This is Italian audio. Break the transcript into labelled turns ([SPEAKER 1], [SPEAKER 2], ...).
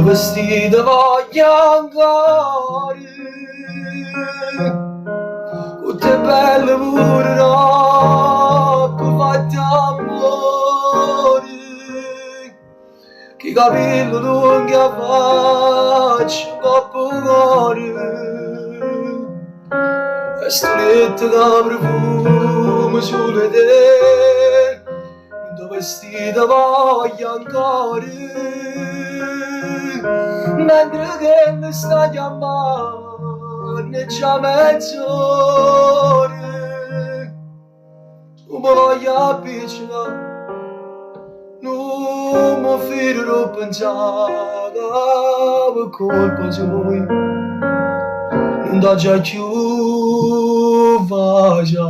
[SPEAKER 1] vestita voglia ancora, tutte belle pure robe fatte amore, che capelli lunghi a faccia un coppo cuore, e stolette da profumo sulle te, vestita voglia ancora, mentre che mi sta chiamando è già mezz'ora, non mi voglio avvicinare, non mi fiderò pensare che per colpa sua non da già più faccia.